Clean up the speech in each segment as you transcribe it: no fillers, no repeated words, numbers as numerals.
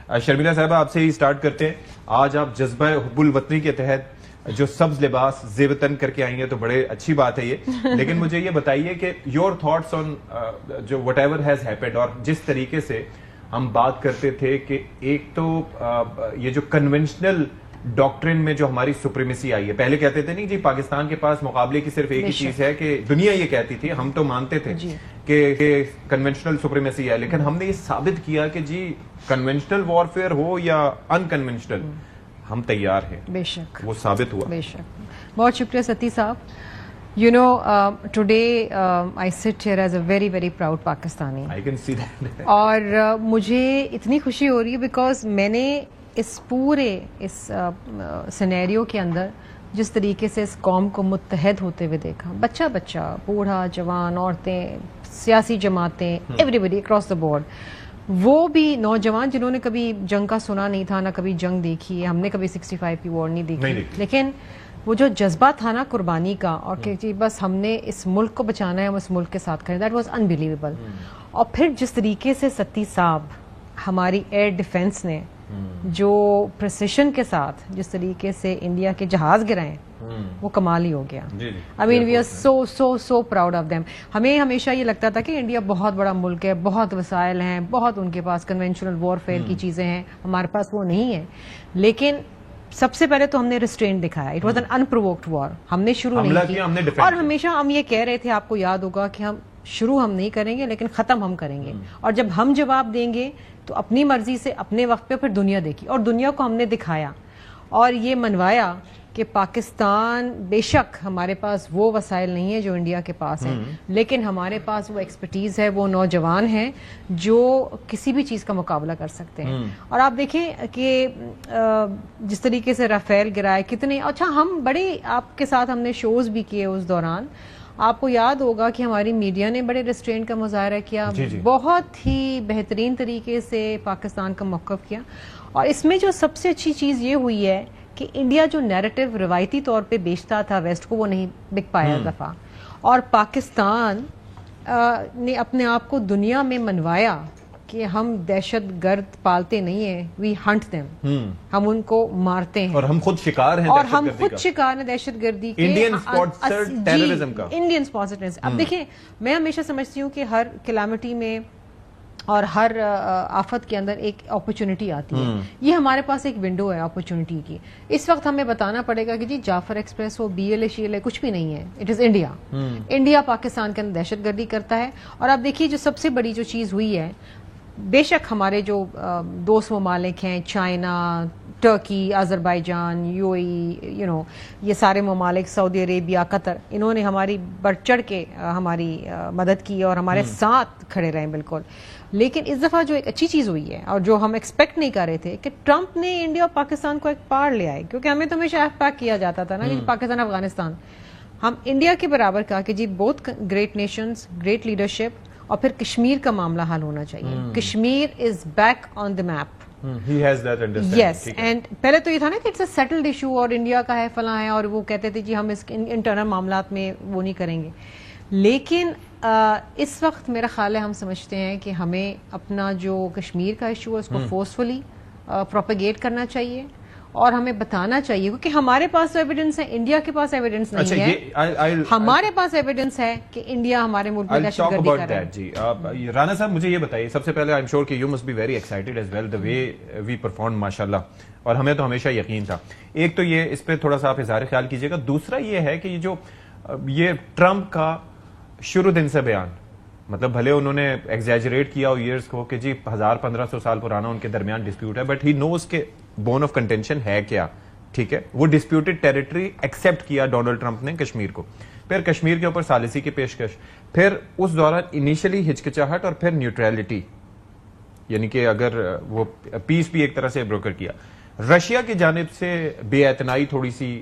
شرمیلا صاحبہ آپ سے ہی اسٹارٹ کرتے ہیں. آج آپ جذبہ حب الوطنی کے تحت جو سبز لباس زیب تن کر کے آئی ہیں تو بڑے اچھی بات ہے یہ, لیکن مجھے یہ بتائیے کہ یور تھاٹس آن جو وٹ ایور ہیز ہیپنڈ, اور جس طریقے سے ہم بات کرتے تھے کہ ایک تو یہ جو کنونشنل ڈاکٹرن میں جو ہماری سپریمیسی آئی ہے, پہلے کہتے تھے نہیں جی پاکستان کے پاس مقابلے کی صرف ایک ہی چیز ہے کہ دنیا یہ کہتی تھی, ہم تو مانتے تھے کہ کنونشنل سپریمیسی ہے, لیکن ہم نے یہ ثابت کیا کہ جی کنونشنل وارفیئر ہو یا ان کنونشنل ہم تیار ہیں. بے شک وہ ثابت ہوا. بے شک. بہت شکریہ ستی صاحب. You know, today I sit here as a very, very proud Pakistani. I can see that. اور مجھے اتنی خوشی ہو رہی ہے بیکاز میں نے اس پورے اس سینیریو کے اندر جس طریقے سے اس قوم کو متحد ہوتے ہوئے دیکھا, بچہ بچہ, بوڑھا, جوان, عورتیں, سیاسی جماعتیں, ایوری اکراس دا بورڈ, وہ بھی نوجوان جنہوں نے کبھی جنگ کا سنا نہیں تھا, نہ کبھی جنگ دیکھی ہے, ہم نے کبھی 65 کی وار نہیں دیکھی, لیکن وہ جو جذبہ تھا نا قربانی کا, اور کہ جی بس ہم نے اس ملک کو بچانا ہے, ہم اس ملک کے ساتھ کھڑے, دیٹ واز انبیلیویبل. اور پھر جس طریقے سے ستی صاحب ہماری ایئر ڈیفنس نے جو پریسیشن کے ساتھ جس طریقے سے انڈیا کے جہاز گرائے, وہ کمال ہی ہو گیا. I mean we are so so so proud of them. ہمیں ہمیشہ یہ لگتا تھا کہ انڈیا بہت بڑا ملک ہے, بہت وسائل ہیں, بہت ان کے پاس کنونشنل وارفیئر کی چیزیں ہیں, ہمارے پاس وہ نہیں ہے. لیکن سب سے پہلے تو ہم نے ریسٹرینٹ دکھایا. اٹ واز این انپرووکڈ وار, ہم نے شروع نہیں کی, اور ہمیشہ ہم یہ کہہ رہے تھے, آپ کو یاد ہوگا کہ ہم شروع ہم نہیں کریں گے لیکن ختم ہم کریں گے, اور جب ہم جواب دیں گے تو اپنی مرضی سے اپنے وقت پہ پھر دنیا دیکھی, اور دنیا کو ہم نے دکھایا اور یہ منوایا کہ پاکستان بے شک ہمارے پاس وہ وسائل نہیں ہے جو انڈیا کے پاس ہیں, لیکن ہمارے پاس وہ ایکسپرٹیز ہے, وہ نوجوان ہیں جو کسی بھی چیز کا مقابلہ کر سکتے ہیں. اور آپ دیکھیں کہ جس طریقے سے رافیل گرائے کتنے اچھا, ہم بڑے آپ کے ساتھ ہم نے شوز بھی کیے اس دوران, آپ کو یاد ہوگا کہ ہماری میڈیا نے بڑے ریسٹرینٹ کا مظاہرہ کیا, بہت ہی بہترین طریقے سے پاکستان کا موقف کیا. اور اس میں جو سب سے اچھی چیز یہ ہوئی ہے کہ انڈیا جو نیریٹو روایتی طور پہ بیچتا تھا ویسٹ کو, وہ نہیں بک پایا دفعہ, اور پاکستان نے اپنے آپ کو دنیا میں منوایا کہ ہم دہشت گرد پالتے نہیں ہیں, وی ہنٹ دیم, ہم ان کو مارتے ہیں, اور ہم خود شکار ہیں, اور ہم خود شکار ہیں دہشت گردی کے, انڈین اسپانسرڈ ٹیررزم کا, انڈین اسپانسرڈ. اب دیکھیں میں ہمیشہ سمجھتی ہوں کہ ہر کلیمٹی میں اور ہر آفت کے اندر ایک اپرچونٹی آتی ہے. یہ ہمارے پاس ایک ونڈو ہے اپرچونٹی کی. اس وقت ہمیں بتانا پڑے گا کہ جی جعفر ایکسپریس ہو, بی ایل اے, شی ایل اے, کچھ بھی نہیں ہے, it is India. India Pakistan کے اندر دہشت گردی کرتا ہے. اور آپ دیکھیے جو سب سے بڑی جو چیز ہوئی ہے, بے شک ہمارے جو دوست ممالک ہیں, چائنا, ٹرکی, آذربائیجان, یو اے ای, یہ سارے ممالک, سعودی عربیہ, قطر, انہوں نے ہماری بڑھ چڑھ کے ہماری مدد کی اور ہمارے ساتھ کھڑے رہے بالکل. لیکن اس دفعہ جو ایک اچھی چیز ہوئی ہے اور جو ہم ایکسپیکٹ نہیں کر رہے تھے کہ ٹرمپ نے انڈیا اور پاکستان کو ایک پار لے آئے, کیونکہ ہمیں تو ہمیشہ ایف پیک کیا جاتا تھا نا کہ پاکستان افغانستان, ہم انڈیا کے برابر کہا کہ جی both great nations, great leadership, اور پھر کشمیر کا معاملہ حل ہونا چاہیے. Kashmir is back on the map. Yes, and پہلے تو یہ تھا نا کہ اٹس اے سیٹلڈ ایشو اور انڈیا کا ہے, فلاں ہے, اور وہ کہتے تھے جی ہم اس انٹرنل معاملات میں وہ نہیں کریں گے. لیکن اس وقت میرا خیال ہے ہم سمجھتے ہیں کہ ہمیں اپنا جو کشمیر کا ایشو ہے اس کو فورسفلی پروپیگیٹ کرنا چاہیے, اور ہمیں بتانا چاہیے, کیونکہ ہمارے پاس ایویڈنس ہے, انڈیا کے پاس ایویڈنس نہیں ہے. ہمارے پاس ایویڈنس ہے کہ انڈیا ہمارے ملک میں دہشت گردی کر رہا ہے. جی رانا صاحب مجھے یہ بتائیے سب سے پہلے, آئی ایم شیور کہ you must be very excited as well, the way we perform ماشاءاللہ, اور ہمیں تو ہمیشہ یقین تھا. ایک تو یہ اس پہ تھوڑا سا آپ اظہار خیال کیجیے گا. دوسرا یہ ہے کہ یہ ٹرمپ کا شروع دن سے بیان, مطلب بھلے انہوں نے ایگزیجریٹ کیا ایئرز کو کہ جی 1500 سال پرانا ان کے درمیان ڈسپیوٹ ہے, بٹ ہی نوز کہ بون آف کنٹینشن ہے کیا. ٹھیک ہے, وہ ڈسپیوٹڈ ٹیریٹری ایکسپٹ کیا ڈونلڈ ٹرمپ نے کشمیر کو, پھر کشمیر کے اوپر ثالثی کی پیشکش, پھر اس دوران انیشلی ہچکچاہٹ, اور پھر نیوٹریلٹی, یعنی کہ اگر وہ پیس بھی ایک طرح سے بروکر کیا. رشیا کی جانب سے بے اعتنائی تھوڑی سی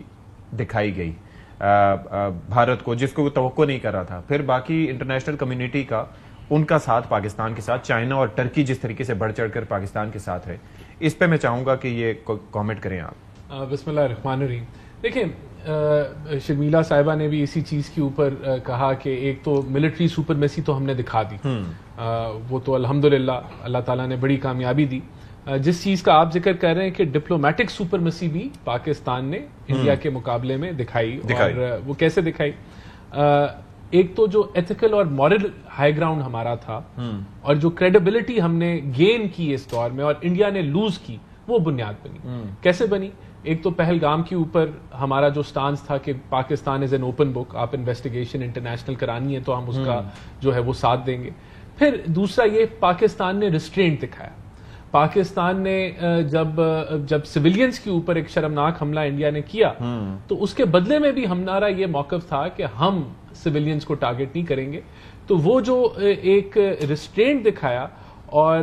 دکھائی گئی بھارت کو, جس کو وہ توقع نہیں کر رہا تھا. پھر باقی انٹرنیشنل کمیونٹی کا ان کا ساتھ پاکستان کے ساتھ, چائنا اور ٹرکی جس طریقے سے بڑھ چڑھ کر پاکستان کے ساتھ رہے, اس پہ میں چاہوں گا کہ یہ کامنٹ کریں آپ. بسم اللہ الرحمن الرحیم. دیکھیں شرمیلا صاحبہ نے بھی اسی چیز کے اوپر کہا کہ ایک تو ملٹری سپرمیسی تو ہم نے دکھا دی, وہ تو الحمدللہ اللہ تعالیٰ نے بڑی کامیابی دی. جس چیز کا آپ ذکر کر رہے ہیں کہ ڈپلومیٹک سپرمیسی بھی پاکستان نے انڈیا کے مقابلے میں دکھائی. اور وہ کیسے دکھائی؟ ایک تو جو ایتھیکل اور مورل ہائی گراؤنڈ ہمارا تھا اور جو کریڈیبلٹی ہم نے گین کی اس دور میں اور انڈیا نے لوز کی, وہ بنیاد بنی. کیسے بنی؟ ایک تو پہلگام کے اوپر ہمارا جو سٹانس تھا کہ Pakistan is an open book, آپ انویسٹیگیشن انٹرنیشنل کرانی ہے تو ہم اس کا جو ہے وہ ساتھ دیں گے. پھر دوسرا یہ پاکستان نے ریسٹرینٹ دکھایا. پاکستان نے جب سویلینز کے اوپر ایک شرمناک حملہ انڈیا نے کیا تو اس کے بدلے میں بھی ہمارا یہ موقف تھا کہ ہم سویلینز کو ٹارگٹ نہیں کریں گے. تو وہ جو ایک ریسٹرینٹ دکھایا اور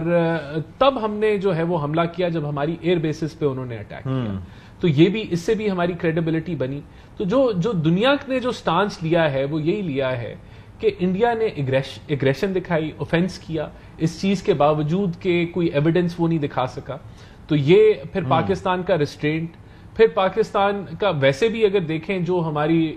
تب ہم نے جو ہے وہ حملہ کیا جب ہماری ایئر بیسز پہ انہوں نے اٹیک کیا. تو یہ بھی اس سے بھی ہماری کریڈیبلٹی بنی. تو جو دنیا نے جو سٹانس لیا ہے وہ یہی لیا ہے کہ انڈیا نے ایگریشن دکھائی, اوفینس کیا, اس چیز کے باوجود کہ کوئی ایویڈنس وہ نہیں دکھا سکا. تو یہ پھر پاکستان کا ریسٹرینٹ, پھر پاکستان کا ویسے بھی اگر دیکھیں جو ہماری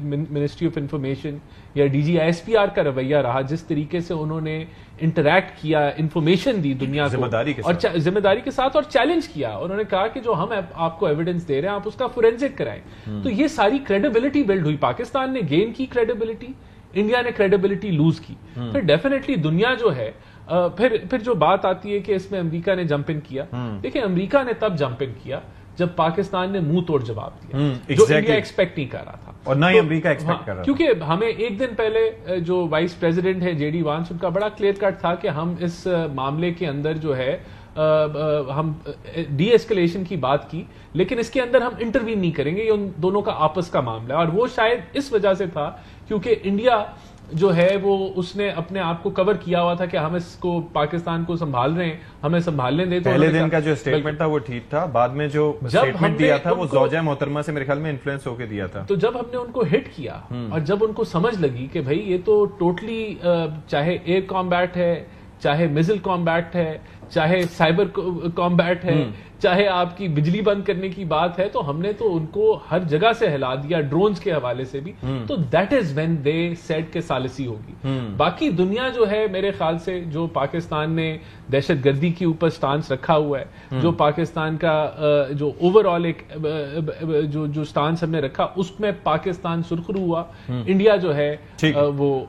منسٹری آف انفارمیشن یا D G I S P R کا رویہ رہا, جس طریقے سے انہوں نے انٹریکٹ کیا, انفارمیشن دی دنیا کو اور ذمہ داری کے ساتھ, اور چیلنج کیا. انہوں نے کہا کہ جو ہم آپ کو ایویڈنس دے رہے ہیں آپ اس کا فورینزک کرائیں. تو یہ ساری کریڈیبلٹی بلڈ ہوئی. پاکستان نے گین کی کریڈیبلٹی, انڈیا نے کریڈیبلٹی لوز کی. پھر ڈیفینیٹلی دنیا جو ہے پھر جو بات آتی ہے کہ اس میں امریکہ نے جمپ ان کیا. دیکھیں امریکہ نے تب جمپ ان کیا جب پاکستان نے منہ توڑ جواب دیا, جو انڈیا ایکسپیکٹ نہیں کر رہا تھا اور نہ ہی امریکہ ایکسپیکٹ کر رہا تھا. کیونکہ ہمیں ایک دن پہلے جو وائس پریزیڈنٹ ہے جے ڈی وانس, ان کا بڑا کلیئر کٹ تھا کہ ہم اس معاملے کے اندر جو ہے ہم ڈی ایسکلیشن کی بات کی, لیکن اس کے اندر ہم انٹروین نہیں کریں گے, یہ ان دونوں کا آپس کا معاملہ ہے. اور وہ شاید اس وجہ سے تھا کیونکہ انڈیا جو ہے وہ اس نے اپنے آپ کو کور کیا ہوا تھا کہ ہم اس کو پاکستان کو سنبھال رہے ہیں, ہمیں سنبھالنے دیں. تو پہلے دن کا جو اسٹیٹمنٹ تھا وہ ٹھیک تھا, بعد میں جو اسٹیٹمنٹ دیا تھا وہ زوجہ محترمہ سے میرے خیال میں انفلوئنس ہو کے دیا تھا. تو جب ہم نے ان کو ہٹ کیا اور جب ان کو سمجھ لگی کہ بھائی یہ تو ٹوٹلی چاہے ایئر کامبیٹ ہے, چاہے میزل کامبیٹ ہے, چاہے سائبر کامبیٹ ہے, چاہے آپ کی بجلی بند کرنے کی بات ہے, تو ہم نے تو ان کو ہر جگہ سے ہلا دیا, ڈرونز کے حوالے سے بھی. تو that is when they said کہ ثالثی ہوگی. باقی دنیا جو ہے میرے خیال سے جو پاکستان نے دہشت گردی کے اوپر سٹانس رکھا ہوا ہے, جو پاکستان کا جو اوور آل ایک جو سٹانس ہم نے رکھا, اس میں پاکستان سرخرو ہوا. انڈیا جو ہے وہ